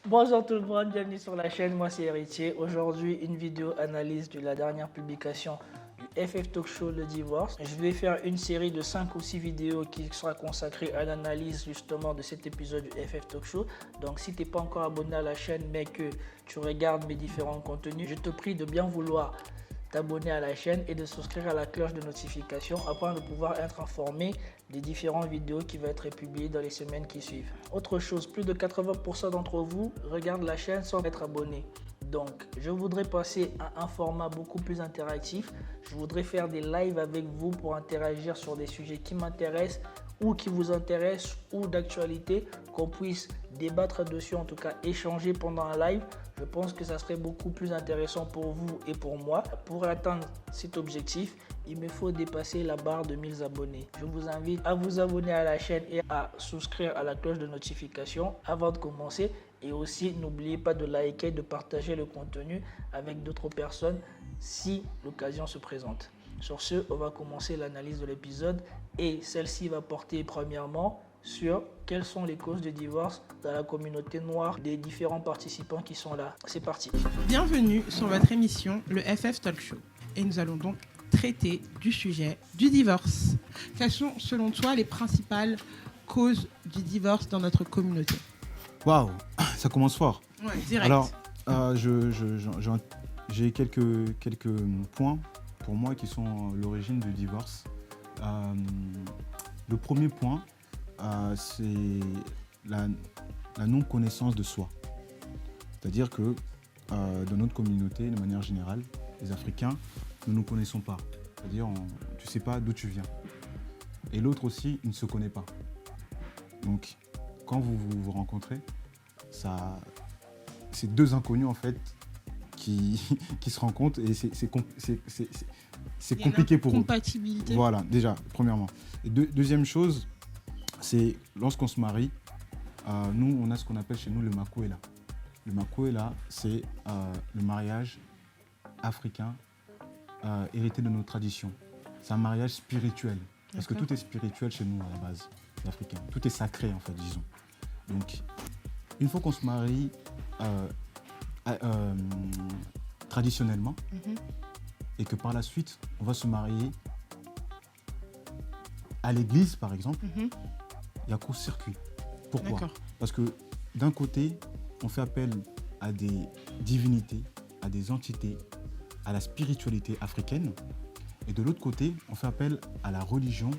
Bonjour tout le monde, bienvenue sur la chaîne, moi c'est Héritier. Aujourd'hui, une vidéo analyse de la dernière publication du FF Talk Show, le divorce. Je vais faire une série de 5 ou 6 vidéos qui sera consacrée à l'analyse justement de cet épisode du FF Talk Show. Donc si tu n'es pas encore abonné à la chaîne mais que tu regardes mes différents contenus, je te prie de bien vouloir t'abonner à la chaîne et de souscrire à la cloche de notification afin de pouvoir être informé des différentes vidéos qui vont être publiées dans les semaines qui suivent. Autre chose, plus de 80% d'entre vous regardent la chaîne sans être abonnés. Donc, je voudrais passer à un format beaucoup plus interactif. Je voudrais faire des lives avec vous pour interagir sur des sujets qui m'intéressent ou qui vous intéressent ou d'actualité, qu'on puisse débattre dessus, en tout cas échanger pendant un live. Je pense que ça serait beaucoup plus intéressant pour vous et pour moi. Pour atteindre cet objectif, il me faut dépasser la barre de 1000 abonnés. Je vous invite à vous abonner à la chaîne et à souscrire à la cloche de notification avant de commencer. Et aussi, n'oubliez pas de liker, de partager le contenu avec d'autres personnes si l'occasion se présente. Sur ce, on va commencer l'analyse de l'épisode et celle-ci va porter premièrement sur quelles sont les causes de divorce dans la communauté noire des différents participants qui sont là. C'est parti. Bienvenue sur votre émission, le FF Talk Show. Et nous allons donc traiter du sujet du divorce. Quelles sont, selon toi, les principales causes du divorce dans notre communauté? Waouh, ça commence fort. Ouais, direct. Alors, j'ai quelques points pour moi qui sont l'origine du divorce. Le premier point, c'est la non-connaissance de soi. C'est-à-dire que dans notre communauté, de manière générale, les Africains, nous ne nous connaissons pas. C'est-à-dire, tu ne sais pas d'où tu viens. Et l'autre aussi, il ne se connaît pas. Donc, quand vous rencontrez, c'est deux inconnus en fait qui se rencontrent et c'est compliqué pour eux. Compatibilité. Voilà, déjà, premièrement. Et deuxième chose, c'est lorsqu'on se marie, nous, on a ce qu'on appelle chez nous le makuela. Le makuela, c'est le mariage africain hérité de nos traditions. C'est un mariage spirituel. Parce que tout est spirituel chez nous à la base, les Africains. Tout est sacré, en fait, disons. Donc, une fois qu'on se marie traditionnellement, et que par la suite, on va se marier à l'église, par exemple, il y a court-circuit. Pourquoi ? D'accord. Parce que d'un côté, on fait appel à des divinités, à des entités, à la spiritualité africaine, et de l'autre côté, on fait appel à la religion,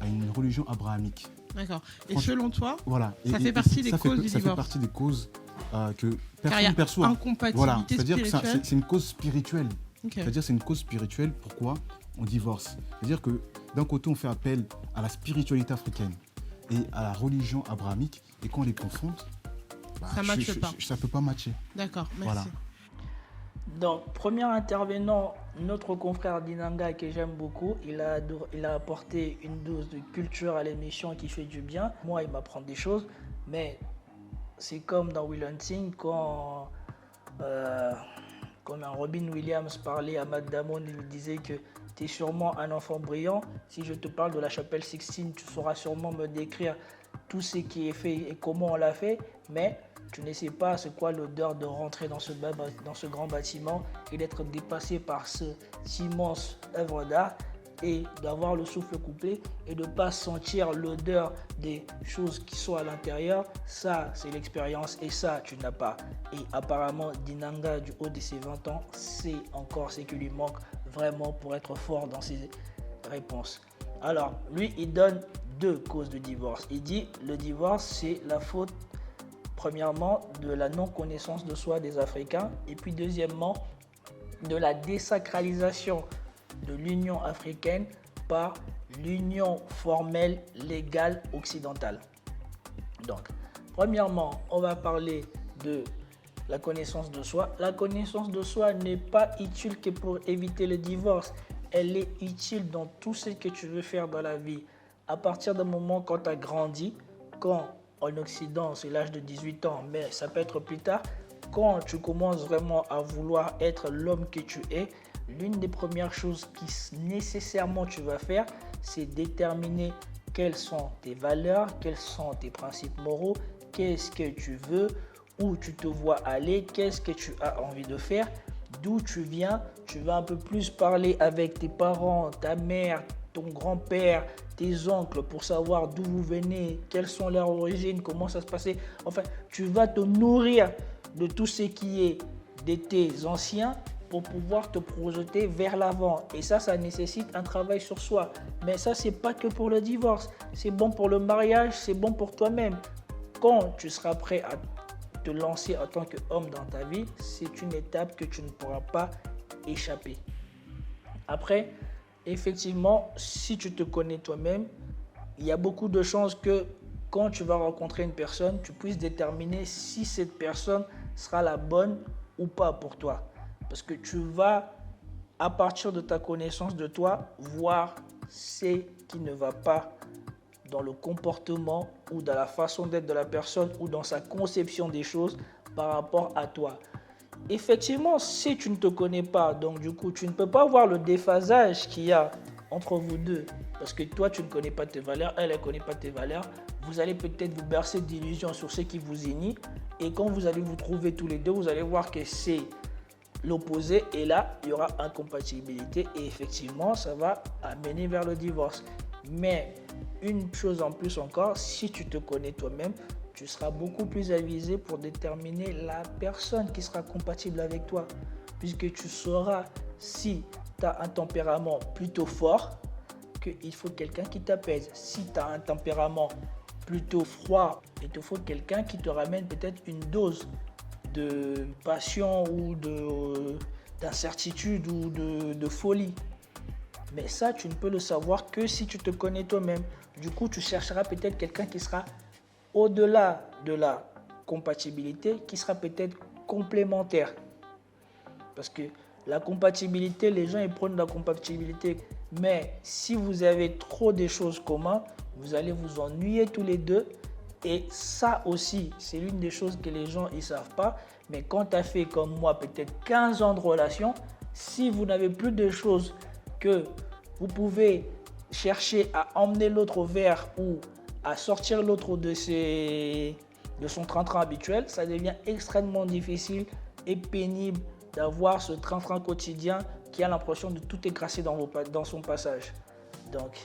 à une religion abrahamique. D'accord. Et selon toi, voilà. ça fait partie des causes du divorce. Ça fait partie des causes que personne ne perçoit. Incompatibilité voilà. C'est-à-dire spirituelle. que c'est une cause spirituelle. Okay. C'est-à-dire que c'est une cause spirituelle. Pourquoi on divorce? C'est-à-dire que d'un côté, on fait appel à la spiritualité africaine et à la religion abrahamique. Et quand on les confronte, ça ne matche pas. Ça ne peut pas matcher. D'accord, merci. Voilà. Donc, premier intervenant, notre confrère Dinanga que j'aime beaucoup, il a apporté une dose de culture à l'émission qui fait du bien. Moi, il m'apprend des choses, mais c'est comme dans Will Hunting quand un Robin Williams parlait à Matt Damon, il lui disait que tu es sûrement un enfant brillant. Si je te parle de la chapelle Sixtine, tu sauras sûrement me décrire tout ce qui est fait et comment on l'a fait, mais tu ne sais pas c'est quoi l'odeur de rentrer dans ce grand bâtiment et d'être dépassé par cette immense œuvre d'art et d'avoir le souffle coupé et de ne pas sentir l'odeur des choses qui sont à l'intérieur. Ça, c'est l'expérience et ça, tu n'as pas. Et apparemment, Dinanga, du haut de ses 20 ans, c'est encore ce qui lui manque vraiment pour être fort dans ses réponses. Alors, lui, il donne 2 causes de divorce. Il dit le divorce, c'est la faute premièrement, de la non-connaissance de soi des Africains et puis deuxièmement, de la désacralisation de l'Union africaine par l'Union formelle légale occidentale. Donc, premièrement, on va parler de la connaissance de soi. La connaissance de soi n'est pas utile que pour éviter le divorce. Elle est utile dans tout ce que tu veux faire dans la vie. À partir du moment quand tu as grandi, quand en Occident, c'est l'âge de 18 ans, mais ça peut être plus tard. Quand tu commences vraiment à vouloir être l'homme que tu es, l'une des premières choses que nécessairement tu vas faire, c'est déterminer quelles sont tes valeurs, quels sont tes principes moraux, qu'est-ce que tu veux, où tu te vois aller, qu'est-ce que tu as envie de faire, d'où tu viens. Tu vas un peu plus parler avec tes parents, ta mère, ton grand-père, tes oncles pour savoir d'où vous venez, quelles sont leurs origines, comment ça se passait. Enfin, tu vas te nourrir de tout ce qui est de tes anciens pour pouvoir te projeter vers l'avant. Et ça nécessite un travail sur soi. Mais ça, c'est pas que pour le divorce. C'est bon pour le mariage, c'est bon pour toi-même. Quand tu seras prêt à te lancer en tant qu'homme dans ta vie, c'est une étape que tu ne pourras pas échapper. Après, effectivement, si tu te connais toi-même, il y a beaucoup de chances que quand tu vas rencontrer une personne, tu puisses déterminer si cette personne sera la bonne ou pas pour toi. Parce que tu vas, à partir de ta connaissance de toi, voir ce qui ne va pas dans le comportement ou dans la façon d'être de la personne ou dans sa conception des choses par rapport à toi. Effectivement, si tu ne te connais pas, donc du coup, tu ne peux pas voir le déphasage qu'il y a entre vous deux. Parce que toi, tu ne connais pas tes valeurs, elle ne connaît pas tes valeurs. Vous allez peut-être vous bercer d'illusions sur ce qui vous unit. Et quand vous allez vous trouver tous les deux, vous allez voir que c'est l'opposé. Et là, il y aura incompatibilité. Et effectivement, ça va amener vers le divorce. Mais une chose en plus encore, si tu te connais toi-même, tu seras beaucoup plus avisé pour déterminer la personne qui sera compatible avec toi. Puisque tu sauras si tu as un tempérament plutôt fort, qu'il faut quelqu'un qui t'apaise. Si tu as un tempérament plutôt froid, il te faut quelqu'un qui te ramène peut-être une dose de passion ou d'incertitude ou de folie. Mais ça, tu ne peux le savoir que si tu te connais toi-même. Du coup, tu chercheras peut-être quelqu'un qui sera au-delà de la compatibilité, qui sera peut-être complémentaire. Parce que la compatibilité, les gens ils prennent la compatibilité. Mais si vous avez trop de choses communes, vous allez vous ennuyer tous les deux. Et ça aussi, c'est l'une des choses que les gens ne savent pas. Mais quand tu as fait comme moi peut-être 15 ans de relation, si vous n'avez plus de choses que vous pouvez chercher à emmener l'autre vers ou à sortir l'autre de son train-train habituel, ça devient extrêmement difficile et pénible d'avoir ce train-train quotidien qui a l'impression de tout écraser dans son passage. Donc,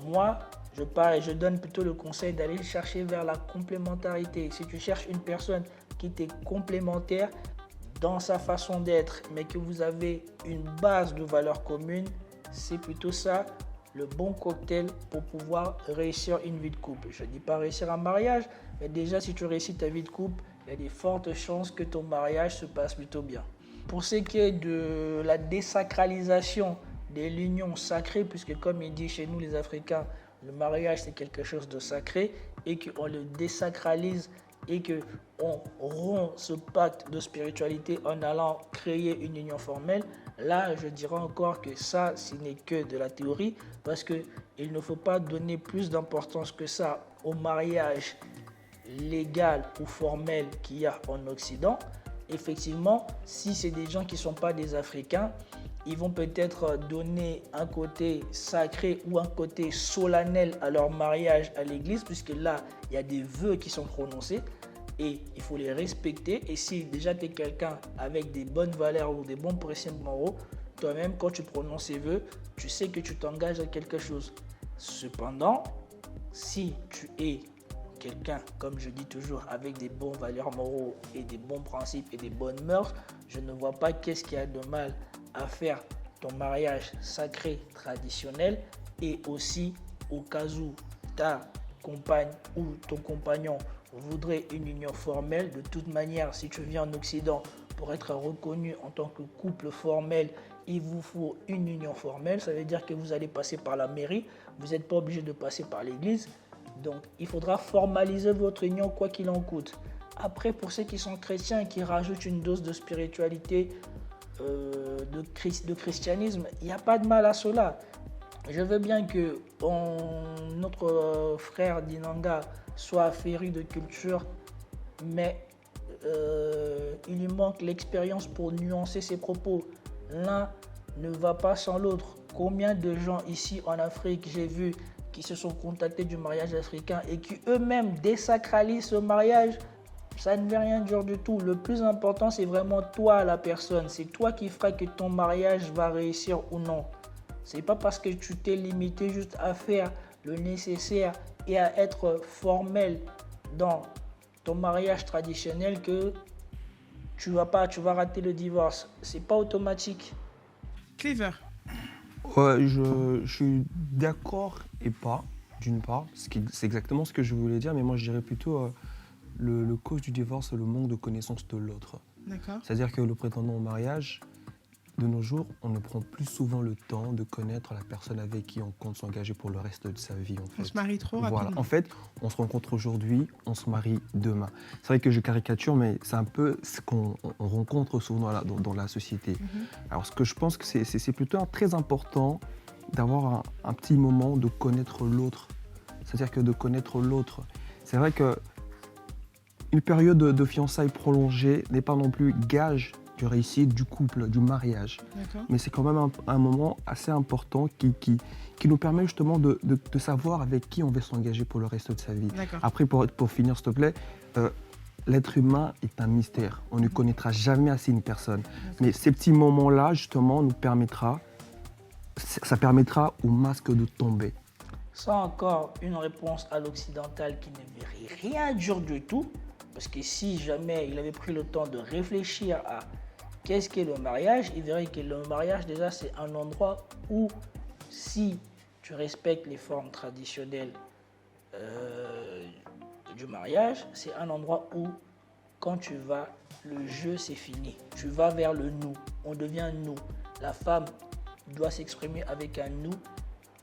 moi, je donne plutôt le conseil d'aller chercher vers la complémentarité. Si tu cherches une personne qui t'est complémentaire dans sa façon d'être, mais que vous avez une base de valeurs communes, c'est plutôt ça le bon cocktail pour pouvoir réussir une vie de couple. Je ne dis pas réussir un mariage, mais déjà si tu réussis ta vie de couple, il y a des fortes chances que ton mariage se passe plutôt bien. Pour ce qui est de la désacralisation de l'union sacrée, puisque comme il dit chez nous les Africains, le mariage c'est quelque chose de sacré et qu'on le désacralise et qu'on rompt ce pacte de spiritualité en allant créer une union formelle, là je dirais encore que ça, ce n'est que de la théorie parce qu'il ne faut pas donner plus d'importance que ça au mariage légal ou formel qu'il y a en Occident. Effectivement, si c'est des gens qui ne sont pas des Africains, ils vont peut-être donner un côté sacré ou un côté solennel à leur mariage à l'église, puisque là, il y a des vœux qui sont prononcés et il faut les respecter. Et si déjà tu es quelqu'un avec des bonnes valeurs ou des bons principes moraux, toi-même, quand tu prononces ces vœux, tu sais que tu t'engages à quelque chose. Cependant, si tu es quelqu'un, comme je dis toujours, avec des bons valeurs moraux et des bons principes et des bonnes mœurs, je ne vois pas qu'est-ce qu'il y a de mal à faire ton mariage sacré traditionnel. Et aussi au cas où ta compagne ou ton compagnon voudrait une union formelle, de toute manière, si tu viens en Occident pour être reconnu en tant que couple formel, il vous faut une union formelle. Ça veut dire que vous allez passer par la mairie, vous n'êtes pas obligé de passer par l'église. Donc, il faudra formaliser votre union quoi qu'il en coûte. Après, pour ceux qui sont chrétiens et qui rajoutent une dose de spiritualité, de christianisme, il n'y a pas de mal à cela. Je veux bien que notre frère Dinanga soit féru de culture, mais il lui manque l'expérience pour nuancer ses propos. L'un ne va pas sans l'autre. Combien de gens ici en Afrique, j'ai vu, qui se sont contactés du mariage africain et qui eux-mêmes désacralisent ce mariage Ça ne veut rien dire du tout. Le plus important, c'est vraiment toi, la personne. C'est toi qui feras que ton mariage va réussir ou non. C'est pas parce que tu t'es limité juste à faire le nécessaire et à être formel dans ton mariage traditionnel que tu vas rater le divorce. C'est pas automatique. Clever. Ouais, je suis d'accord et pas, d'une part. C'est exactement ce que je voulais dire, mais moi je dirais plutôt le cause du divorce, c'est le manque de connaissance de l'autre. D'accord. C'est-à-dire que le prétendant au mariage, de nos jours, on ne prend plus souvent le temps de connaître la personne avec qui on compte s'engager pour le reste de sa vie. En fait. On se marie trop Voilà. rapidement. En fait, on se rencontre aujourd'hui, on se marie demain. C'est vrai que je caricature, mais c'est un peu ce qu'on rencontre souvent dans la société. Alors, ce que je pense que c'est plutôt très important d'avoir un petit moment de connaître l'autre. C'est-à-dire que de connaître l'autre. C'est vrai que une période de fiançailles prolongée n'est pas non plus gage de réussite du couple, du mariage. D'accord. Mais c'est quand même un moment assez important qui nous permet justement de savoir avec qui on va s'engager pour le reste de sa vie. D'accord. Après, pour finir, s'il te plaît, l'être humain est un mystère. On ne connaîtra jamais assez une personne. Mais ces petits moments-là, justement, ça permettra au masque de tomber. Ça encore, une réponse à l'occidental qui ne veut rien dire du tout. Parce que si jamais il avait pris le temps de réfléchir à qu'est-ce qu'est le mariage, il verrait que le mariage, déjà, c'est un endroit où, si tu respectes les formes traditionnelles du mariage, c'est un endroit où, quand tu vas, le jeu, c'est fini. Tu vas vers le nous. On devient nous. La femme doit s'exprimer avec un nous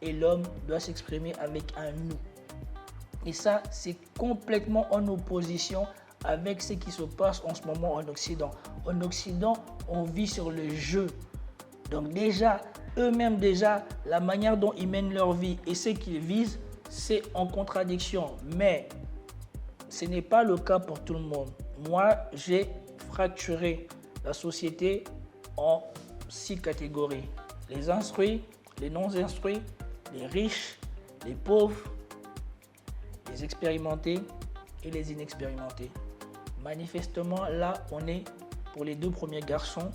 et l'homme doit s'exprimer avec un nous. Et ça, c'est complètement en opposition avec ce qui se passe en ce moment en Occident. En Occident, on vit sur le jeu. Donc déjà, eux-mêmes déjà, la manière dont ils mènent leur vie et ce qu'ils visent, c'est en contradiction. Mais ce n'est pas le cas pour tout le monde. Moi, j'ai fracturé la société en 6 catégories. Les instruits, les non-instruits, les riches, les pauvres, les expérimentés et les inexpérimentés. Manifestement, là, on est pour les 2 premiers garçons.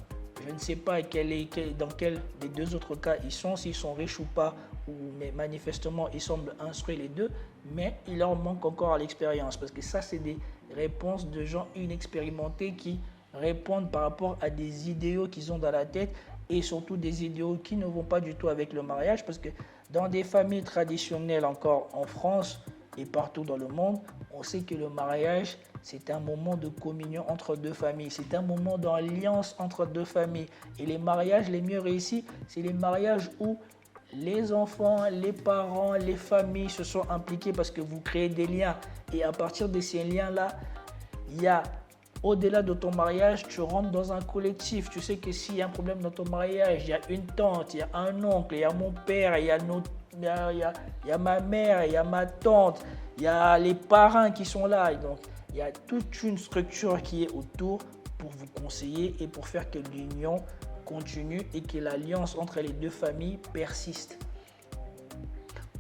Je ne sais pas dans quel des 2 autres cas ils sont, s'ils sont riches ou pas, mais manifestement, ils semblent instruits les 2, mais il leur manque encore à l'expérience, parce que ça, c'est des réponses de gens inexpérimentés qui répondent par rapport à des idéaux qu'ils ont dans la tête, et surtout des idéaux qui ne vont pas du tout avec le mariage, parce que dans des familles traditionnelles encore en France et partout dans le monde, on sait que le mariage, c'est un moment de communion entre 2 familles, c'est un moment d'alliance entre 2 familles. Et les mariages les mieux réussis, c'est les mariages où les enfants, les parents, les familles se sont impliqués parce que vous créez des liens. Et à partir de ces liens-là, il y a, au-delà de ton mariage, tu rentres dans un collectif. Tu sais que s'il y a un problème dans ton mariage, il y a une tante, il y a un oncle, il y a mon père, il y a ma mère, il y a ma tante, il y a les parrains qui sont là. Et donc, il y a toute une structure qui est autour pour vous conseiller et pour faire que l'union continue et que l'alliance entre les 2 familles persiste.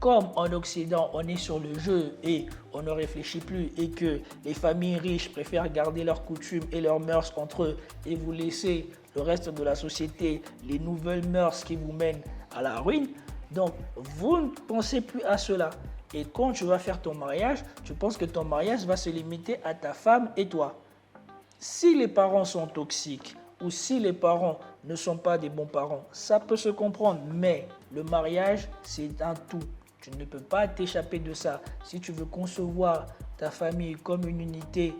Comme en Occident, on est sur le jeu et on ne réfléchit plus et que les familles riches préfèrent garder leurs coutumes et leurs mœurs entre eux et vous laisser le reste de la société, les nouvelles mœurs qui vous mènent à la ruine, donc vous ne pensez plus à cela. Et quand tu vas faire ton mariage, tu penses que ton mariage va se limiter à ta femme et toi. Si les parents sont toxiques ou si les parents ne sont pas des bons parents, ça peut se comprendre. Mais le mariage, c'est un tout. Tu ne peux pas t'échapper de ça. Si tu veux concevoir ta famille comme une unité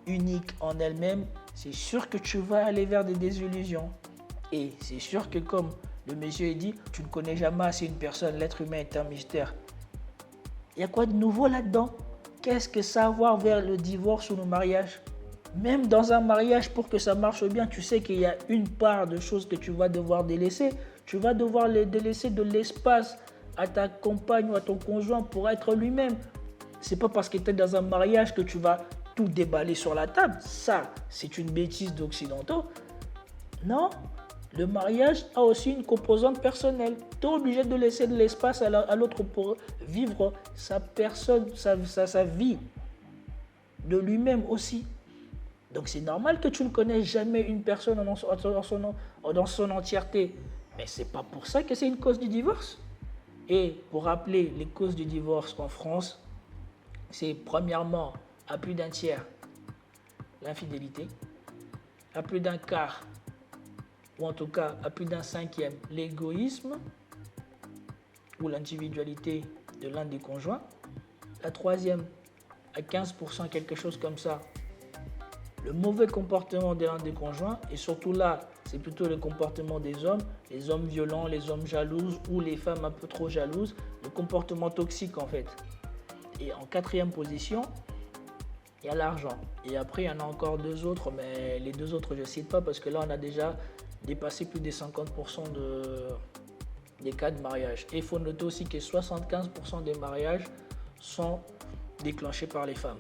unique en elle-même, c'est sûr que tu vas aller vers des désillusions. Et c'est sûr que comme le monsieur dit, tu ne connais jamais assez une personne, l'être humain est un mystère. Il y a quoi de nouveau là-dedans? Qu'est-ce que savoir vers le divorce ou le mariage? Même dans un mariage, pour que ça marche bien, tu sais qu'il y a une part de choses que tu vas devoir délaisser. Tu vas devoir délaisser de l'espace à ta compagne ou à ton conjoint pour être lui-même. C'est pas parce que tu es dans un mariage que tu vas tout déballer sur la table. Ça, c'est une bêtise d'occidentaux. Non, le mariage a aussi une composante personnelle. Tu es obligé de laisser de l'espace à l'autre pour vivre sa personne, sa vie de lui-même aussi. Donc c'est normal que tu ne connaisses jamais une personne dans son entièreté. Mais ce n'est pas pour ça que c'est une cause du divorce. Et pour rappeler les causes du divorce en France, c'est premièrement, à plus d'un tiers, l'infidélité, à plus d'un quart, ou en tout cas à plus d'un cinquième, l'égoïsme ou l'individualité de l'un des conjoints. La troisième, à 15%, quelque chose comme ça, le mauvais comportement de l'un des conjoints. Et surtout là, c'est plutôt le comportement des hommes, les hommes violents, les hommes jalouses ou les femmes un peu trop jalouses, le comportement toxique en fait. Et en quatrième position, il y a l'argent. Et après, il y en a encore deux autres, mais les deux autres, je ne cite pas parce que là, on a déjà dépassé plus des 50% des cas de mariage. Et il faut noter aussi que 75% des mariages sont déclenchés par les femmes.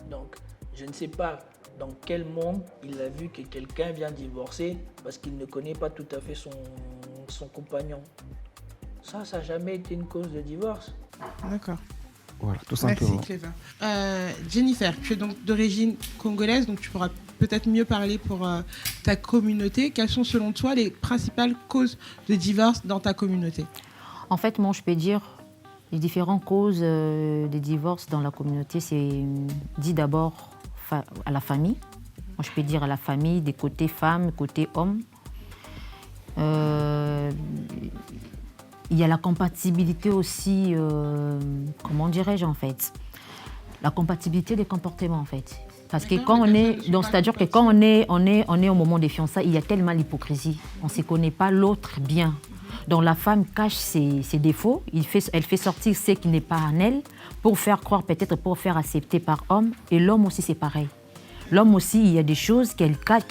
Donc, je ne sais pas dans quel monde il a vu que quelqu'un vient divorcer parce qu'il ne connaît pas tout à fait son compagnon. Ça n'a jamais été une cause de divorce. D'accord. Voilà, tout simplement. Merci Cléva. Jennifer, tu es donc d'origine congolaise, donc tu pourras peut-être mieux parler pour ta communauté. Quelles sont selon toi les principales causes de divorce dans ta communauté? En fait, moi, je peux dire les différentes causes de divorce dans la communauté, c'est dit d'abord à la famille. Moi, je peux dire à la famille, des côtés femmes, côté hommes. Il y a la compatibilité aussi, comment dirais-je en fait, la compatibilité des comportements en fait. Parce que quand on est, donc c'est-à-dire que quand on est au moment des fiançailles, il y a tellement l'hypocrisie. On ne se connaît pas l'autre bien. Donc la femme cache ses défauts, elle fait sortir ce qui n'est pas en elle pour faire croire, peut-être pour faire accepter par homme. Et l'homme aussi c'est pareil. L'homme aussi, il y a des choses qu'il cache,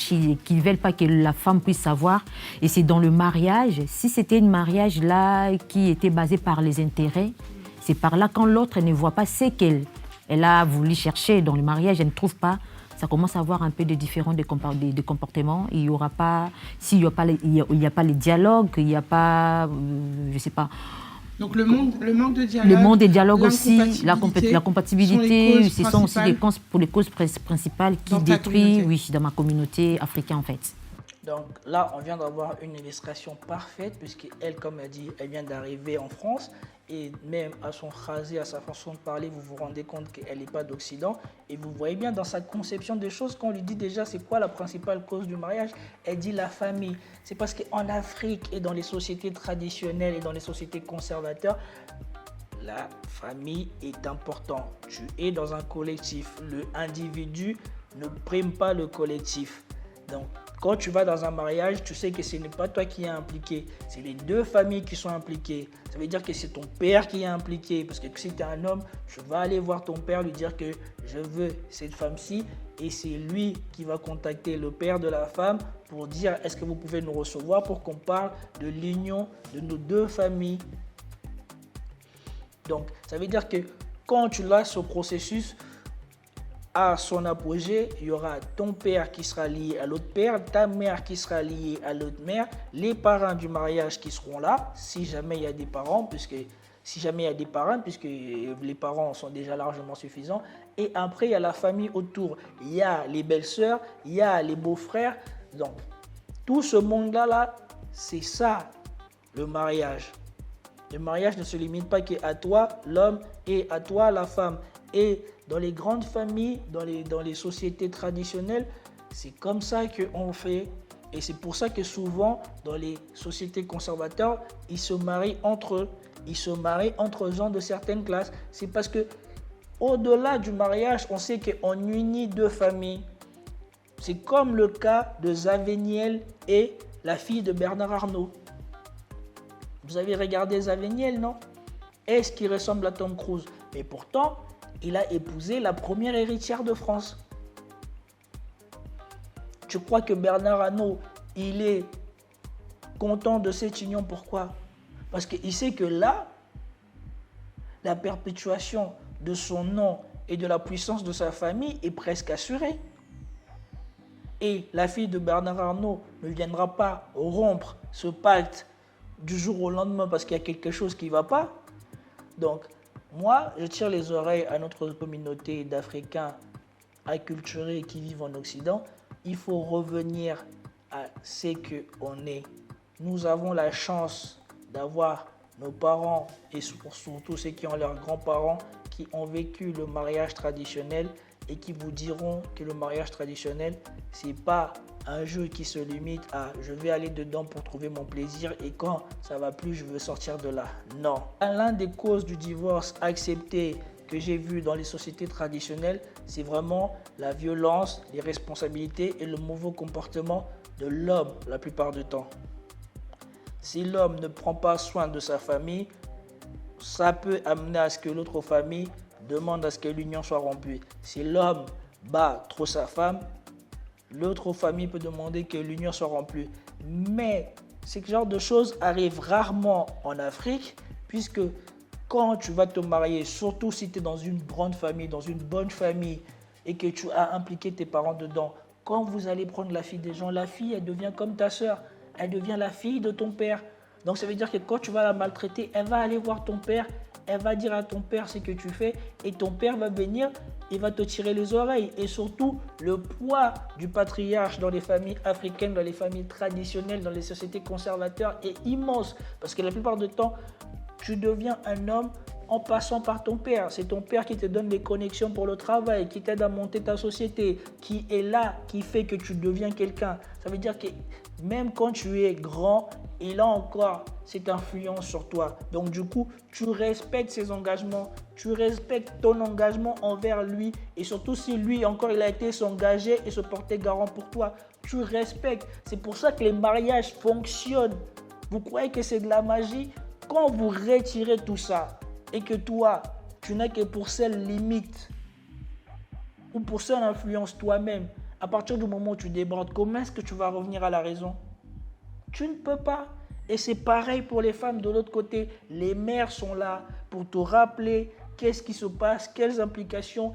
qu'il ne veut pas que la femme puisse savoir. Et c'est dans le mariage, si c'était un mariage là qui était basé par les intérêts, c'est par là quand l'autre ne voit pas ce qu'elle a voulu chercher dans le mariage, elle ne trouve pas, ça commence à avoir un peu de différents de comportements. Il y aura pas, s'il n'y a pas les dialogues, il n'y a pas, je ne sais pas. Donc le manque de dialogue. Le manque de dialogue aussi, la compatibilité, ce sont aussi les causes principales qui détruisent dans ma communauté africaine en fait. Donc là, on vient d'avoir une illustration parfaite puisqu'elle, comme elle dit, elle vient d'arriver en France et même à son phrasé, à sa façon de parler, vous vous rendez compte qu'elle n'est pas d'Occident et vous voyez bien dans sa conception des choses, quand on lui dit déjà c'est quoi la principale cause du mariage, elle dit la famille. C'est parce qu'en Afrique et dans les sociétés traditionnelles et dans les sociétés conservateurs, la famille est importante. Tu es dans un collectif, le individu ne prime pas le collectif. Donc, quand tu vas dans un mariage, tu sais que ce n'est pas toi qui es impliqué, c'est les deux familles qui sont impliquées. Ça veut dire que c'est ton père qui est impliqué, parce que si tu es un homme, tu vas aller voir ton père, lui dire que je veux cette femme-ci, et c'est lui qui va contacter le père de la femme pour dire est-ce que vous pouvez nous recevoir pour qu'on parle de l'union de nos deux familles. Donc, ça veut dire que quand tu lances ce processus, à son apogée, il y aura ton père qui sera lié à l'autre père, ta mère qui sera liée à l'autre mère, les parents du mariage qui seront là, si jamais il y a des parents, puisque les parents sont déjà largement suffisants. Et après, il y a la famille autour. Il y a les belles-sœurs, il y a les beaux-frères. Donc, tout ce monde-là, c'est ça, le mariage. Le mariage ne se limite pas qu'à toi, l'homme, et à toi, la femme. Et dans les grandes familles, dans les sociétés traditionnelles, c'est comme ça qu'on fait. Et c'est pour ça que souvent, dans les sociétés conservateurs, ils se marient entre eux. Ils se marient entre gens de certaines classes. C'est parce que au-delà du mariage, on sait qu'on unit deux familles. C'est comme le cas de Zaveniel et la fille de Bernard Arnault. Vous avez regardé Zaveniel, non? Est-ce qu'il ressemble à Tom Cruise? Mais pourtant, il a épousé la première héritière de France. Tu crois que Bernard Arnault, il est content de cette union? Pourquoi? Parce qu'il sait que là, la perpétuation de son nom et de la puissance de sa famille est presque assurée. Et la fille de Bernard Arnault ne viendra pas rompre ce pacte du jour au lendemain parce qu'il y a quelque chose qui ne va pas. Donc, moi, je tire les oreilles à notre communauté d'Africains acculturés qui vivent en Occident, il faut revenir à ce qu'on est. Nous avons la chance d'avoir nos parents et surtout ceux qui ont leurs grands-parents qui ont vécu le mariage traditionnel et qui vous diront que le mariage traditionnel, c'est pas un jeu qui se limite à je vais aller dedans pour trouver mon plaisir et quand ça va plus, je veux sortir de là. Non. L'un des causes du divorce accepté que j'ai vu dans les sociétés traditionnelles, c'est vraiment la violence, les responsabilités et le mauvais comportement de l'homme la plupart du temps. Si l'homme ne prend pas soin de sa famille, ça peut amener à ce que l'autre famille demande à ce que l'union soit rompue. Si l'homme bat trop sa femme, l'autre famille peut demander que l'union soit rompue. Mais ce genre de choses arrivent rarement en Afrique, puisque quand tu vas te marier, surtout si tu es dans une grande famille, dans une bonne famille, et que tu as impliqué tes parents dedans, quand vous allez prendre la fille des gens, la fille, elle devient comme ta sœur, elle devient la fille de ton père. Donc ça veut dire que quand tu vas la maltraiter, elle va aller voir ton père, elle va dire à ton père ce que tu fais, et ton père va venir et va te tirer les oreilles. Et surtout, le poids du patriarche dans les familles africaines, dans les familles traditionnelles, dans les sociétés conservateurs est immense. Parce que la plupart du temps, tu deviens un homme en passant par ton père. C'est ton père qui te donne les connexions pour le travail, qui t'aide à monter ta société, qui est là, qui fait que tu deviens quelqu'un. Ça veut dire que même quand tu es grand, il a encore cette influence sur toi. Donc du coup, tu respectes ses engagements, tu respectes ton engagement envers lui. Et surtout si lui encore, il a été s'engager et se porter garant pour toi, tu respectes. C'est pour ça que les mariages fonctionnent. Vous croyez que c'est de la magie? Quand vous retirez tout ça, et que toi, tu n'as que pour seule limite ou pour seule influence toi-même, à partir du moment où tu débordes, comment est-ce que tu vas revenir à la raison? Tu ne peux pas. Et c'est pareil pour les femmes de l'autre côté. Les mères sont là pour te rappeler qu'est-ce qui se passe, quelles implications,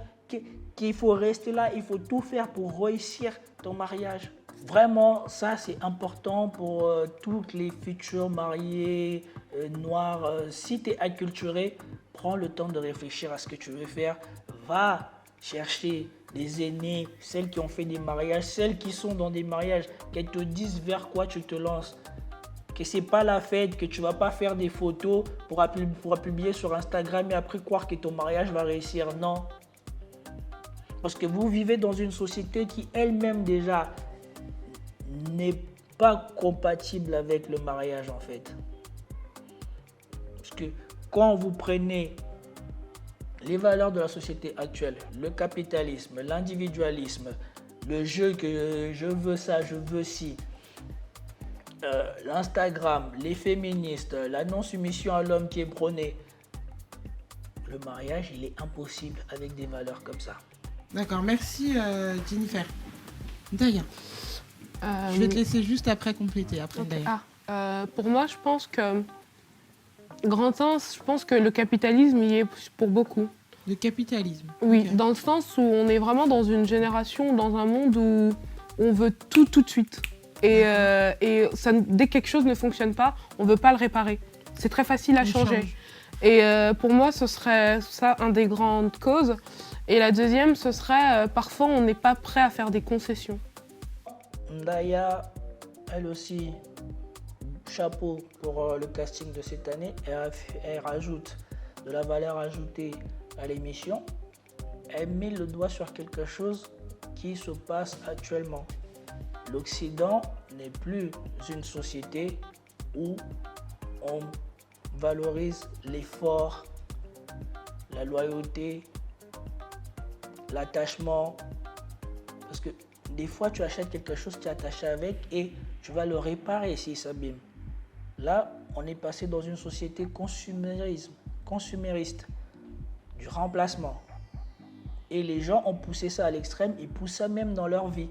qu'il faut rester là, il faut tout faire pour réussir ton mariage. Vraiment, ça c'est important pour toutes les futurs mariés noirs. Si tu es acculturé, prends le temps de réfléchir à ce que tu veux faire. Va chercher des aînés, celles qui ont fait des mariages, celles qui sont dans des mariages, qu'elles te disent vers quoi tu te lances. Que c'est pas la fête, que tu vas pas faire des photos pour publier sur Instagram et après croire que ton mariage va réussir. Non. Parce que vous vivez dans une société qui elle-même déjà n'est pas compatible avec le mariage en fait. Parce que quand vous prenez les valeurs de la société actuelle, le capitalisme, l'individualisme, le jeu que je veux ça, je veux ci, l'Instagram, les féministes, la non-soumission à l'homme qui est prônée, le mariage il est impossible avec des valeurs comme ça. D'accord, merci Jennifer. Daya, je vais te laisser juste après compléter. Après Okay. Daya. Pour moi, je pense que grand sens, je pense que le capitalisme y est pour beaucoup. Le capitalisme. Oui, Ok. dans le sens où on est vraiment dans une génération, dans un monde où on veut tout de suite. Et ça, dès que quelque chose ne fonctionne pas, on ne veut pas le réparer. C'est très facile à On changer. change. Et pour moi, ce serait ça, une des grandes causes. Et la deuxième, ce serait parfois on n'est pas prêt à faire des concessions. Ndaya, elle aussi, chapeau pour le casting de cette année. Elle rajoute de la valeur ajoutée à l'émission. Elle met le doigt sur quelque chose qui se passe actuellement. L'Occident n'est plus une société où on valorise l'effort, la loyauté, l'attachement. Parce que des fois, tu achètes quelque chose, tu es attaché avec et tu vas le réparer s'il s'abîme. Là, on est passé dans une société consumériste, du remplacement. Et les gens ont poussé ça à l'extrême, ils poussent ça même dans leur vie.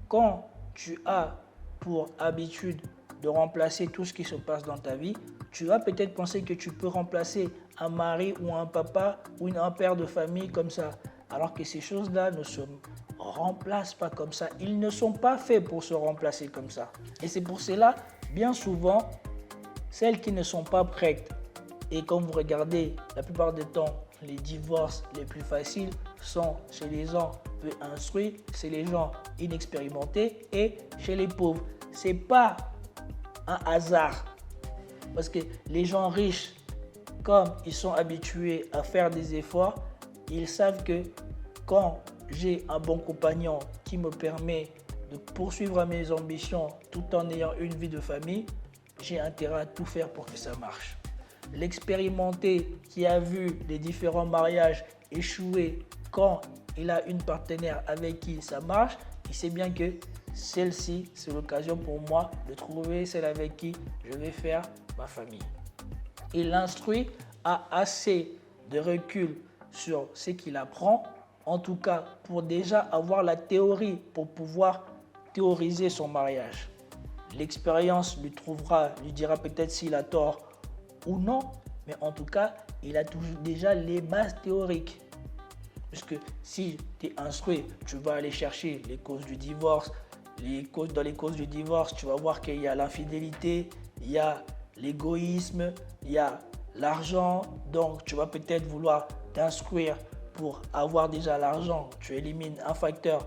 Quand tu as pour habitude de remplacer tout ce qui se passe dans ta vie, tu vas peut-être penser que tu peux remplacer un mari ou un papa ou un père de famille comme ça. Alors que ces choses-là ne se remplacent pas comme ça. Ils ne sont pas faits pour se remplacer comme ça. Et c'est pour cela, bien souvent, celles qui ne sont pas prêtes, et quand vous regardez la plupart du temps, les divorces les plus faciles sont chez les gens peu instruits, c'est les gens inexpérimentés et chez les pauvres. Ce n'est pas un hasard. Parce que les gens riches, comme ils sont habitués à faire des efforts, ils savent que quand j'ai un bon compagnon qui me permet de poursuivre mes ambitions tout en ayant une vie de famille, j'ai intérêt à tout faire pour que ça marche. L'expérimenté qui a vu les différents mariages échouer quand il a une partenaire avec qui ça marche, il sait bien que celle-ci, c'est l'occasion pour moi de trouver celle avec qui je vais faire ma famille. Et l'instruit a assez de recul sur ce qu'il apprend, en tout cas pour déjà avoir la théorie pour pouvoir théoriser son mariage. L'expérience lui dira peut-être s'il a tort ou non, mais en tout cas, il a déjà les bases théoriques. Parce que si tu es instruit, tu vas aller chercher les causes du divorce. Dans les causes du divorce, tu vas voir qu'il y a l'infidélité, il y a l'égoïsme, il y a l'argent. Donc, tu vas peut-être vouloir t'instruire pour avoir déjà l'argent. Tu élimines un facteur,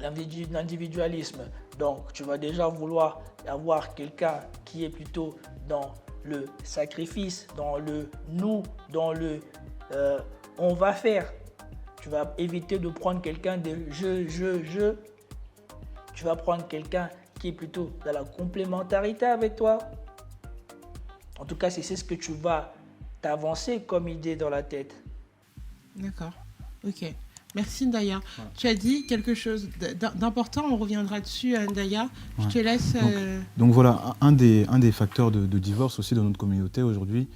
l'individualisme. Donc, tu vas déjà vouloir avoir quelqu'un qui est plutôt dans le sacrifice, dans le nous, dans le on va faire. Tu vas éviter de prendre quelqu'un de je. Tu vas prendre quelqu'un qui est plutôt dans la complémentarité avec toi. En tout cas, c'est ce que tu vas t'avancer comme idée dans la tête. D'accord. Ok. Merci Ndaya. Tu as dit quelque chose d'important, on reviendra dessus Ndaya. Je te laisse... Donc voilà, un des facteurs de divorce aussi dans notre communauté aujourd'hui,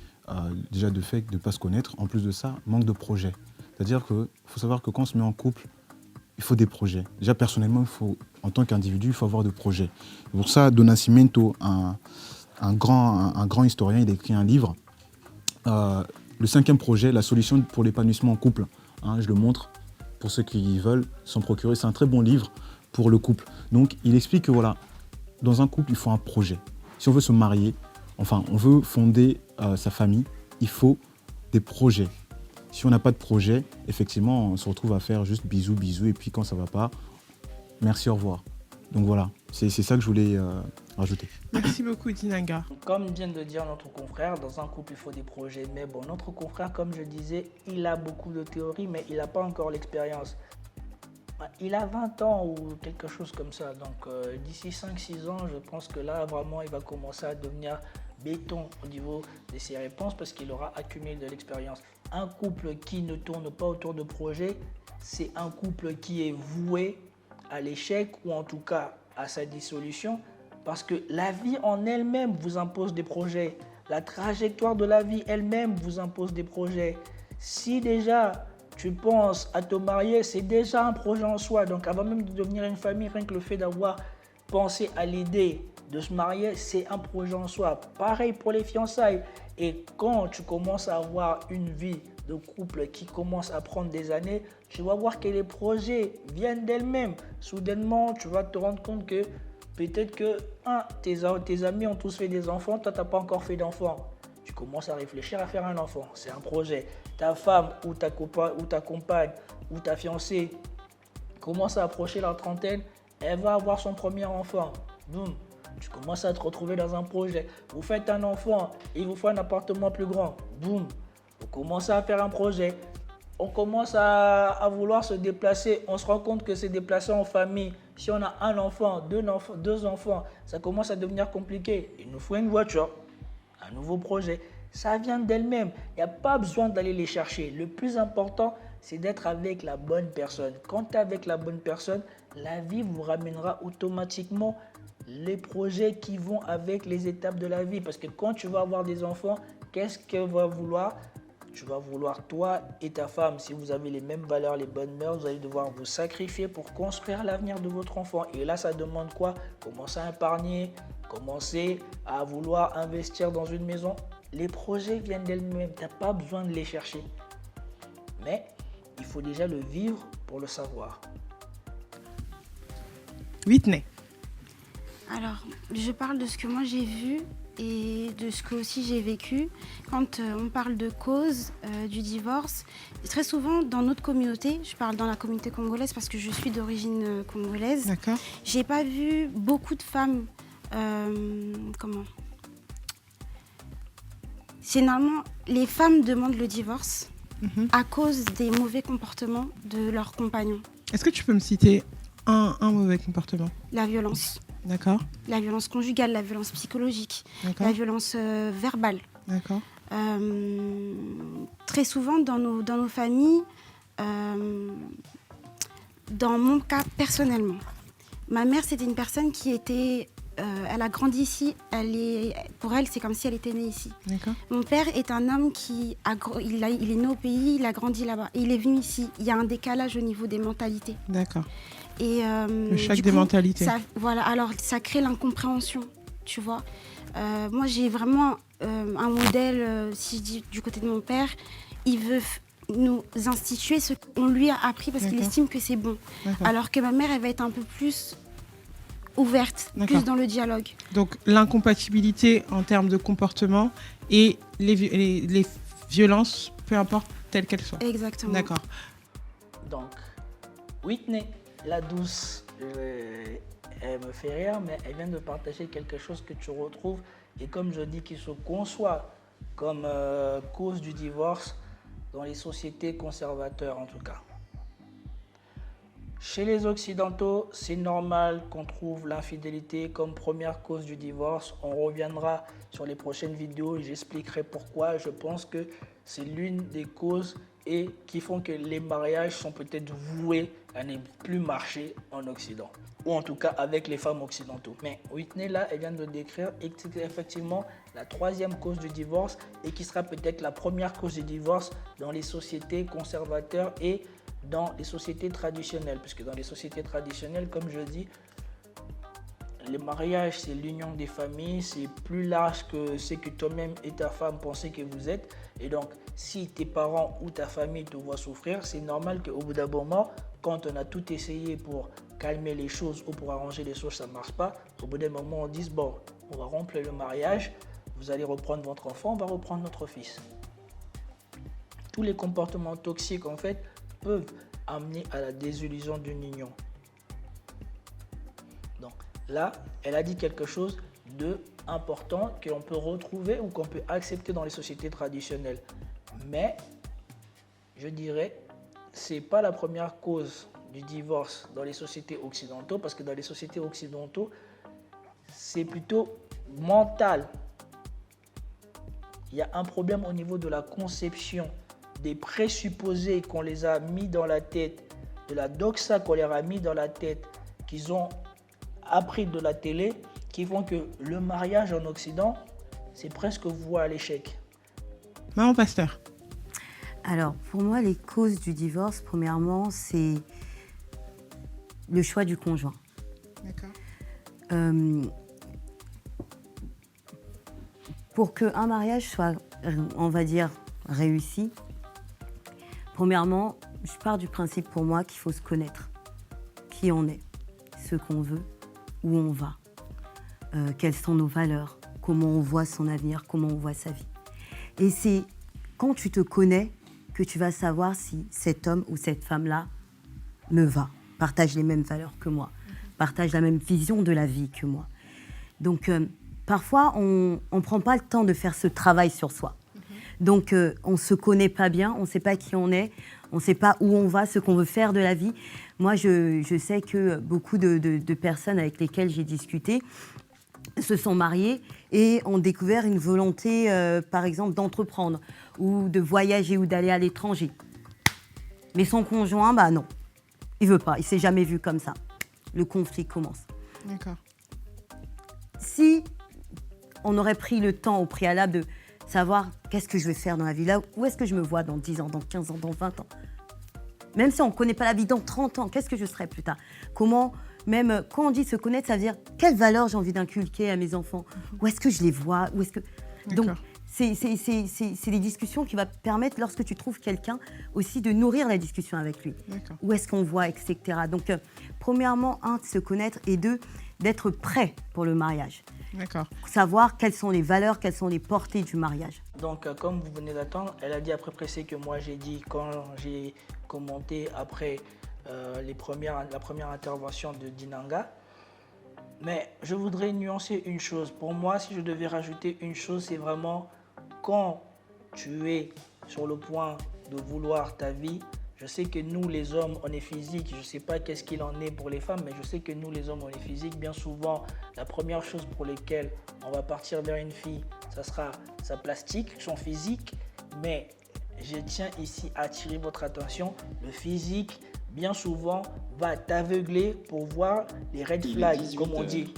déjà de fait de ne pas se connaître, en plus de ça, manque de projet. C'est-à-dire qu'il faut savoir que quand on se met en couple, il faut des projets. Déjà personnellement, en tant qu'individu, il faut avoir des projets. Pour ça, Do Nascimento, un grand historien, il a écrit un livre, le 5e projet, la solution pour l'épanouissement en couple. Je le montre pour ceux qui veulent s'en procurer. C'est un très bon livre pour le couple. Donc, il explique que voilà, dans un couple, il faut un projet. Si on veut se marier, enfin, on veut fonder sa famille, il faut des projets. Si on n'a pas de projet, effectivement, on se retrouve à faire juste bisous, et puis quand ça ne va pas, merci, au revoir. Donc voilà, c'est ça que je voulais rajouter. Merci beaucoup, Dinanga. Comme vient de dire notre confrère, dans un couple, il faut des projets. Mais bon, notre confrère, comme je disais, il a beaucoup de théories, mais il n'a pas encore l'expérience. Il a 20 ans ou quelque chose comme ça. Donc d'ici 5-6 ans, je pense que là, vraiment, il va commencer à devenir béton au niveau de ses réponses parce qu'il aura accumulé de l'expérience. Un couple qui ne tourne pas autour de projets, c'est un couple qui est voué à l'échec ou en tout cas à sa dissolution parce que la vie en elle-même vous impose des projets. La trajectoire de la vie elle-même vous impose des projets. Si déjà tu penses à te marier, c'est déjà un projet en soi. Donc avant même de devenir une famille, rien que le fait d'avoir pensé à l'idée de se marier, c'est un projet en soi. Pareil pour les fiançailles. Et quand tu commences à avoir une vie de couple qui commence à prendre des années, tu vas voir que les projets viennent d'elles-mêmes. Soudainement, tu vas te rendre compte que peut-être que tes amis ont tous fait des enfants, toi, tu n'as pas encore fait d'enfants. Tu commences à réfléchir à faire un enfant. C'est un projet. Ta femme ou ta compagne ou ta fiancée commence à approcher la trentaine, elle va avoir son premier enfant. Boum. Tu commences à te retrouver dans un projet. Vous faites un enfant, il vous faut un appartement plus grand. Boum. Vous commencez à faire un projet. On commence à vouloir se déplacer. On se rend compte que se déplacer en famille, si on a un enfant, deux enfants, ça commence à devenir compliqué. Il nous faut une voiture, un nouveau projet. Ça vient d'elle-même. Il n'y a pas besoin d'aller les chercher. Le plus important, c'est d'être avec la bonne personne. Quand tu es avec la bonne personne, la vie vous ramènera automatiquement les projets qui vont avec les étapes de la vie. Parce que quand tu vas avoir des enfants, qu'est-ce que va vouloir ? Tu vas vouloir, toi et ta femme, si vous avez les mêmes valeurs, les bonnes mœurs, vous allez devoir vous sacrifier pour construire l'avenir de votre enfant. Et là, ça demande quoi ? Commencer à épargner, commencer à vouloir investir dans une maison. Les projets viennent d'elles-mêmes, tu n'as pas besoin de les chercher. Mais il faut déjà le vivre pour le savoir. Whitney. Alors, je parle de ce que moi j'ai vu et de ce que aussi j'ai vécu. Quand on parle de cause du divorce, très souvent dans notre communauté, je parle dans la communauté congolaise parce que je suis d'origine congolaise, D'accord. j'ai pas vu beaucoup de femmes. Généralement, les femmes demandent le divorce à cause des mauvais comportements de leurs compagnons. Est-ce que tu peux me citer un mauvais comportement? La violence. D'accord. La violence conjugale, la violence psychologique, D'accord. la violence verbale. D'accord. Très souvent dans nos familles, dans mon cas personnellement, ma mère c'était une personne qui était, elle a grandi ici, pour elle c'est comme si elle était née ici. D'accord. Mon père est un homme il est né au pays, il a grandi là-bas, il est venu ici. Il y a un décalage au niveau des mentalités. D'accord. Et, Le choc du des coup, mentalités. Voilà, alors ça crée l'incompréhension, tu vois. Moi, j'ai vraiment un modèle, si je dis du côté de mon père, il veut nous instituer ce qu'on lui a appris parce qu'il D'accord. estime que c'est bon. D'accord. Alors que ma mère, elle va être un peu plus ouverte, D'accord. plus dans le dialogue. Donc l'incompatibilité en termes de comportement et les violences, peu importe telles qu'elles soient. Exactement. D'accord. Donc, Whitney, la douce, elle me fait rire, mais elle vient de partager quelque chose que tu retrouves, et comme je dis, qui se conçoit comme cause du divorce dans les sociétés conservateurs en tout cas. Chez les Occidentaux, c'est normal qu'on trouve l'infidélité comme première cause du divorce. On reviendra sur les prochaines vidéos et j'expliquerai pourquoi. Je pense que c'est l'une des causes et qui font que les mariages sont peut-être voués à ne plus marcher en Occident. Ou en tout cas avec les femmes occidentaux. Mais Whitney, là, elle vient de décrire effectivement la troisième cause du divorce et qui sera peut-être la première cause du divorce dans les sociétés conservateurs et dans les sociétés traditionnelles. Puisque dans les sociétés traditionnelles, comme je dis, le mariage, c'est l'union des familles, c'est plus large que ce que toi-même et ta femme pensez que vous êtes. Et donc, si tes parents ou ta famille te voient souffrir, c'est normal qu'au bout d'un moment, quand on a tout essayé pour calmer les choses ou pour arranger les choses, ça ne marche pas, au bout d'un moment, on dit, bon, on va rompre le mariage, vous allez reprendre votre enfant, on va reprendre notre fils. Tous les comportements toxiques, en fait, peuvent amener à la désillusion d'une union. Donc là, elle a dit quelque chose d'important qu'on peut retrouver ou qu'on peut accepter dans les sociétés traditionnelles. Mais, je dirais, ce n'est pas la première cause du divorce dans les sociétés occidentaux, parce que dans les sociétés occidentaux, c'est plutôt mental. Il y a un problème au niveau de la conception, des présupposés qu'on les a mis dans la tête, de la doxa qu'on leur a mis dans la tête, qu'ils ont appris de la télé, qui font que le mariage en Occident, c'est presque voué à l'échec. Maman Pasteur. Alors, pour moi, les causes du divorce, premièrement, c'est le choix du conjoint. D'accord. Pour qu'un mariage soit, on va dire, réussi, premièrement, je pars du principe pour moi qu'il faut se connaître. Qui on est, ce qu'on veut, où on va, quelles sont nos valeurs, comment on voit son avenir, comment on voit sa vie. Et c'est quand tu te connais que tu vas savoir si cet homme ou cette femme-là me va, partage les mêmes valeurs que moi, partage la même vision de la vie que moi. Donc, parfois, on ne prend pas le temps de faire ce travail sur soi. Donc, on ne se connaît pas bien, on ne sait pas qui on est, on ne sait pas où on va, ce qu'on veut faire de la vie. Moi, je sais que beaucoup de personnes avec lesquelles j'ai discuté se sont mariées et ont découvert une volonté, par exemple, d'entreprendre ou de voyager ou d'aller à l'étranger. Mais son conjoint, bah non, il ne veut pas, il ne s'est jamais vu comme ça. Le conflit commence. D'accord. Si on aurait pris le temps au préalable de savoir qu'est-ce que je vais faire dans la vie, là, où est-ce que je me vois dans 10 ans, dans 15 ans, dans 20 ans. Même si on ne connaît pas la vie dans 30 ans, qu'est-ce que je serai plus tard? Comment, même quand on dit se connaître, ça veut dire quelles valeurs j'ai envie d'inculquer à mes enfants? Où est-ce que je les vois? Où est-ce que... Donc, c'est des discussions qui vont permettre, lorsque tu trouves quelqu'un, aussi de nourrir la discussion avec lui. D'accord. Où est-ce qu'on voit, etc. Donc, premièrement, de se connaître et deux, d'être prêt pour le mariage. D'accord. Savoir quelles sont les valeurs, quelles sont les portées du mariage. Donc, comme vous venez d'attendre, elle a dit après précis que moi j'ai dit quand j'ai commenté après la première intervention de Dinanga. Mais je voudrais nuancer une chose. Pour moi, si je devais rajouter une chose, c'est vraiment quand tu es sur le point de vouloir ta vie. Je sais que nous, les hommes, on est physique. Je ne sais pas qu'est-ce qu'il en est pour les femmes, mais je sais que nous, les hommes, on est physique. Bien souvent, la première chose pour laquelle on va partir vers une fille, ça sera sa plastique, son physique. Mais je tiens ici à attirer votre attention. Le physique, bien souvent, va t'aveugler pour voir les red flags, comme on dit.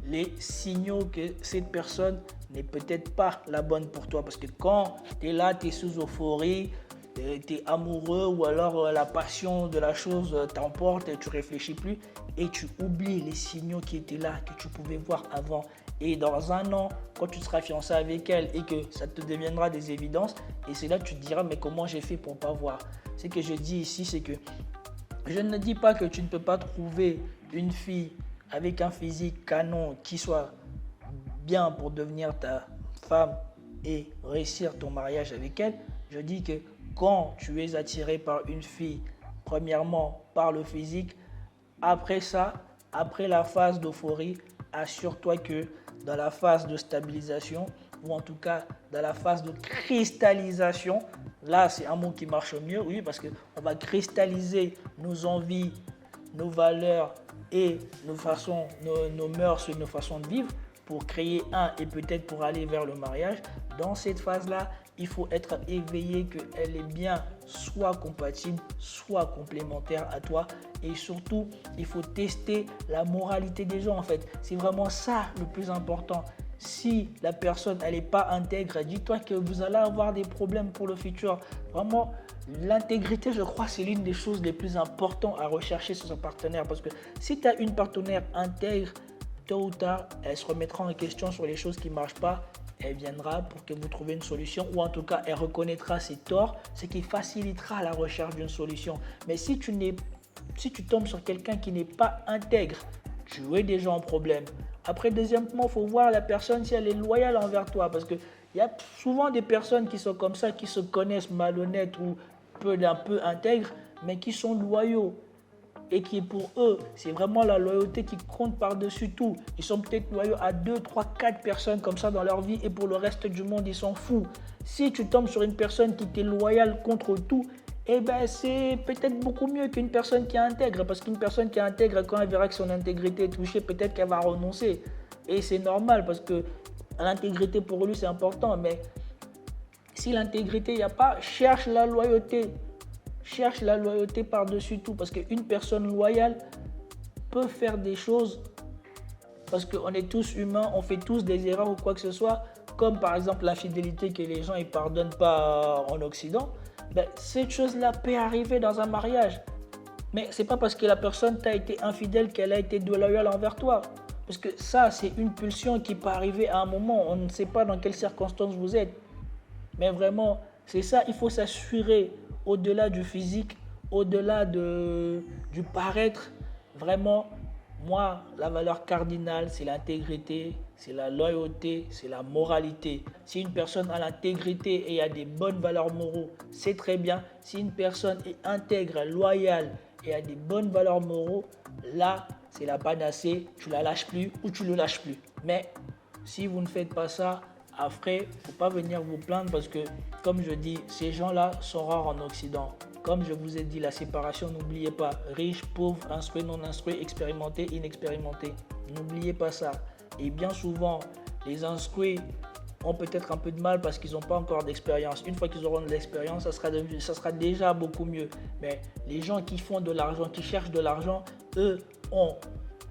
Les signaux que cette personne n'est peut-être pas la bonne pour toi. Parce que quand tu es là, tu es sous euphorie, tu es amoureux ou alors la passion de la chose t'emporte et tu réfléchis plus et tu oublies les signaux qui étaient là, que tu pouvais voir avant. Et dans un an, quand tu seras fiancé avec elle et que ça te deviendra des évidences, et c'est là que tu te diras, mais comment j'ai fait pour ne pas voir? Ce que je dis ici, c'est que je ne dis pas que tu ne peux pas trouver une fille avec un physique canon qui soit bien pour devenir ta femme et réussir ton mariage avec elle. Je dis que quand tu es attiré par une fille, premièrement par le physique, après ça, après la phase d'euphorie, assure-toi que dans la phase de stabilisation, ou en tout cas dans la phase de cristallisation, là c'est un mot qui marche mieux, oui, parce qu'on va cristalliser nos envies, nos valeurs et nos mœurs et nos façons de vivre pour créer et peut-être pour aller vers le mariage. Dans cette phase-là, il faut être éveillé qu'elle est bien soit compatible, soit complémentaire à toi. Et surtout, il faut tester la moralité des gens en fait. C'est vraiment ça le plus important. Si la personne elle n'est pas intègre, dis-toi que vous allez avoir des problèmes pour le futur. Vraiment, l'intégrité, je crois, c'est l'une des choses les plus importantes à rechercher sur son partenaire. Parce que si tu as une partenaire intègre, tôt ou tard, elle se remettra en question sur les choses qui ne marchent pas. Elle viendra pour que vous trouviez une solution, ou en tout cas, elle reconnaîtra ses torts, ce qui facilitera la recherche d'une solution. Mais si tu tombes sur quelqu'un qui n'est pas intègre, tu es déjà en problème. Après, deuxièmement, il faut voir la personne si elle est loyale envers toi, parce qu'il y a souvent des personnes qui sont comme ça, qui se connaissent malhonnêtes ou un peu intègres, mais qui sont loyaux. Et qui pour eux, c'est vraiment la loyauté qui compte par-dessus tout. Ils sont peut-être loyaux à 2, 3, 4 personnes comme ça dans leur vie et pour le reste du monde, ils s'en foutent. Si tu tombes sur une personne qui t'est loyale contre tout, eh ben c'est peut-être beaucoup mieux qu'une personne qui est intègre. Parce qu'une personne qui est intègre, quand elle verra que son intégrité est touchée, peut-être qu'elle va renoncer. Et c'est normal parce que l'intégrité pour lui, c'est important. Mais si l'intégrité, il n'y a pas, cherche la loyauté. Cherche la loyauté par-dessus tout, parce qu'une personne loyale peut faire des choses, parce qu'on est tous humains, on fait tous des erreurs ou quoi que ce soit, comme par exemple l'infidélité que les gens ne pardonnent pas en Occident. Ben, cette chose-là peut arriver dans un mariage. Mais ce n'est pas parce que la personne t'a été infidèle qu'elle a été déloyale envers toi. Parce que ça, c'est une pulsion qui peut arriver à un moment. On ne sait pas dans quelles circonstances vous êtes. Mais vraiment, c'est ça, il faut s'assurer. Au-delà du physique, au-delà du paraître, vraiment, moi, la valeur cardinale, c'est l'intégrité, c'est la loyauté, c'est la moralité. Si une personne a l'intégrité et a des bonnes valeurs moraux, c'est très bien. Si une personne est intègre, loyale et a des bonnes valeurs moraux, là, c'est la panacée, tu la lâches plus ou tu le lâches plus. Mais si vous ne faites pas ça, après, il ne faut pas venir vous plaindre parce que, comme je dis, ces gens-là sont rares en Occident. Comme je vous ai dit, la séparation, n'oubliez pas, riche, pauvre, instruit, non instruit, expérimenté, inexpérimenté. N'oubliez pas ça. Et bien souvent, les instruits ont peut-être un peu de mal parce qu'ils n'ont pas encore d'expérience. Une fois qu'ils auront de l'expérience, ça sera déjà beaucoup mieux. Mais les gens qui font de l'argent, qui cherchent de l'argent, eux ont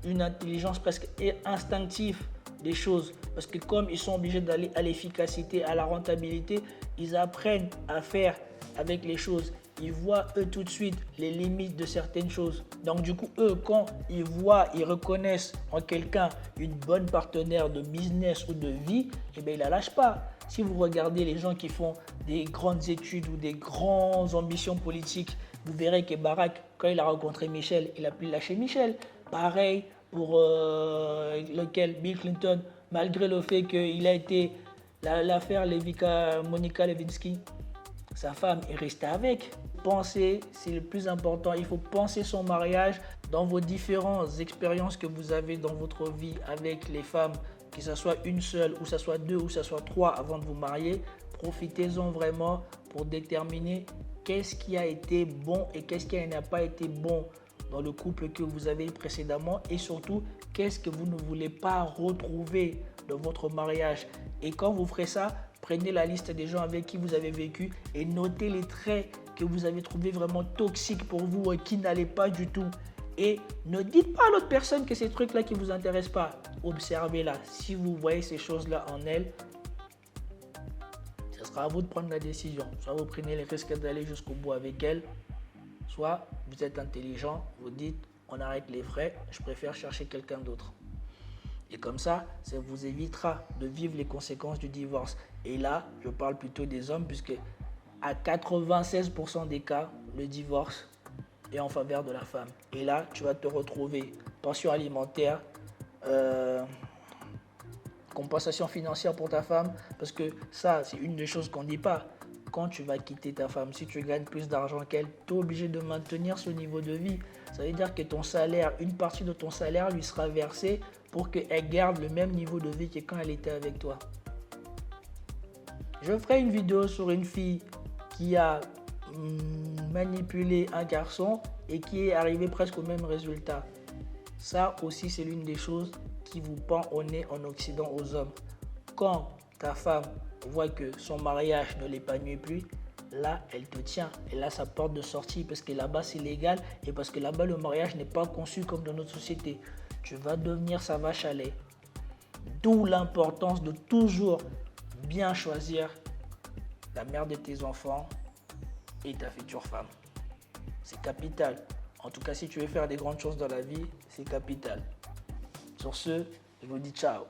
une intelligence presque instinctive des choses, parce que comme ils sont obligés d'aller à l'efficacité, à la rentabilité, ils apprennent à faire avec les choses. Ils voient eux tout de suite les limites de certaines choses. Donc du coup, eux, quand ils voient, ils reconnaissent en quelqu'un une bonne partenaire de business ou de vie, eh bien, ils la lâchent pas. Si vous regardez les gens qui font des grandes études ou des grandes ambitions politiques, vous verrez que Barack, quand il a rencontré Michel, il a pu lâcher Michel. Pareil pour lequel Bill Clinton, malgré le fait qu'il a été l'affaire Monica Lewinsky, sa femme est restée avec. Penser, c'est le plus important. Il faut penser son mariage dans vos différentes expériences que vous avez dans votre vie avec les femmes, que ce soit une seule, ou ce soit deux, ou ce soit trois avant de vous marier. Profitez-en vraiment pour déterminer qu'est-ce qui a été bon et qu'est-ce qui n'a pas été bon dans le couple que vous avez précédemment, et surtout qu'est-ce que vous ne voulez pas retrouver dans votre mariage. Et quand vous ferez ça, prenez la liste des gens avec qui vous avez vécu et notez les traits que vous avez trouvés vraiment toxiques pour vous et qui n'allaient pas du tout. Et ne dites pas à l'autre personne que ces trucs-là qui ne vous intéressent pas. Observez-la. Si vous voyez ces choses-là en elle, ce sera à vous de prendre la décision. Soit vous prenez les risques d'aller jusqu'au bout avec elle, soit vous êtes intelligent, vous dites on arrête les frais, je préfère chercher quelqu'un d'autre. Et comme ça vous évitera de vivre les conséquences du divorce. Et là, je parle plutôt des hommes, puisque à 96% des cas, le divorce est en faveur de la femme. Et là, tu vas te retrouver pension alimentaire, compensation financière pour ta femme, parce que ça, c'est une des choses qu'on ne dit pas. Quand tu vas quitter ta femme, si tu gagnes plus d'argent qu'elle, tu es obligé de maintenir ce niveau de vie. Ça veut dire que ton salaire, une partie de ton salaire lui sera versée pour qu'elle garde le même niveau de vie que quand elle était avec toi. Je ferai une vidéo sur une fille qui a manipulé un garçon et qui est arrivée presque au même résultat. Ça aussi, c'est l'une des choses qui vous pend au nez en Occident aux hommes. Quand ta femme voit que son mariage ne l'épanouit plus, là, elle te tient. Elle a sa porte de sortie parce que là-bas, c'est légal et parce que là-bas, le mariage n'est pas conçu comme dans notre société. Tu vas devenir sa vache à lait. D'où l'importance de toujours bien choisir la mère de tes enfants et ta future femme. C'est capital. En tout cas, si tu veux faire des grandes choses dans la vie, c'est capital. Sur ce, je vous dis ciao.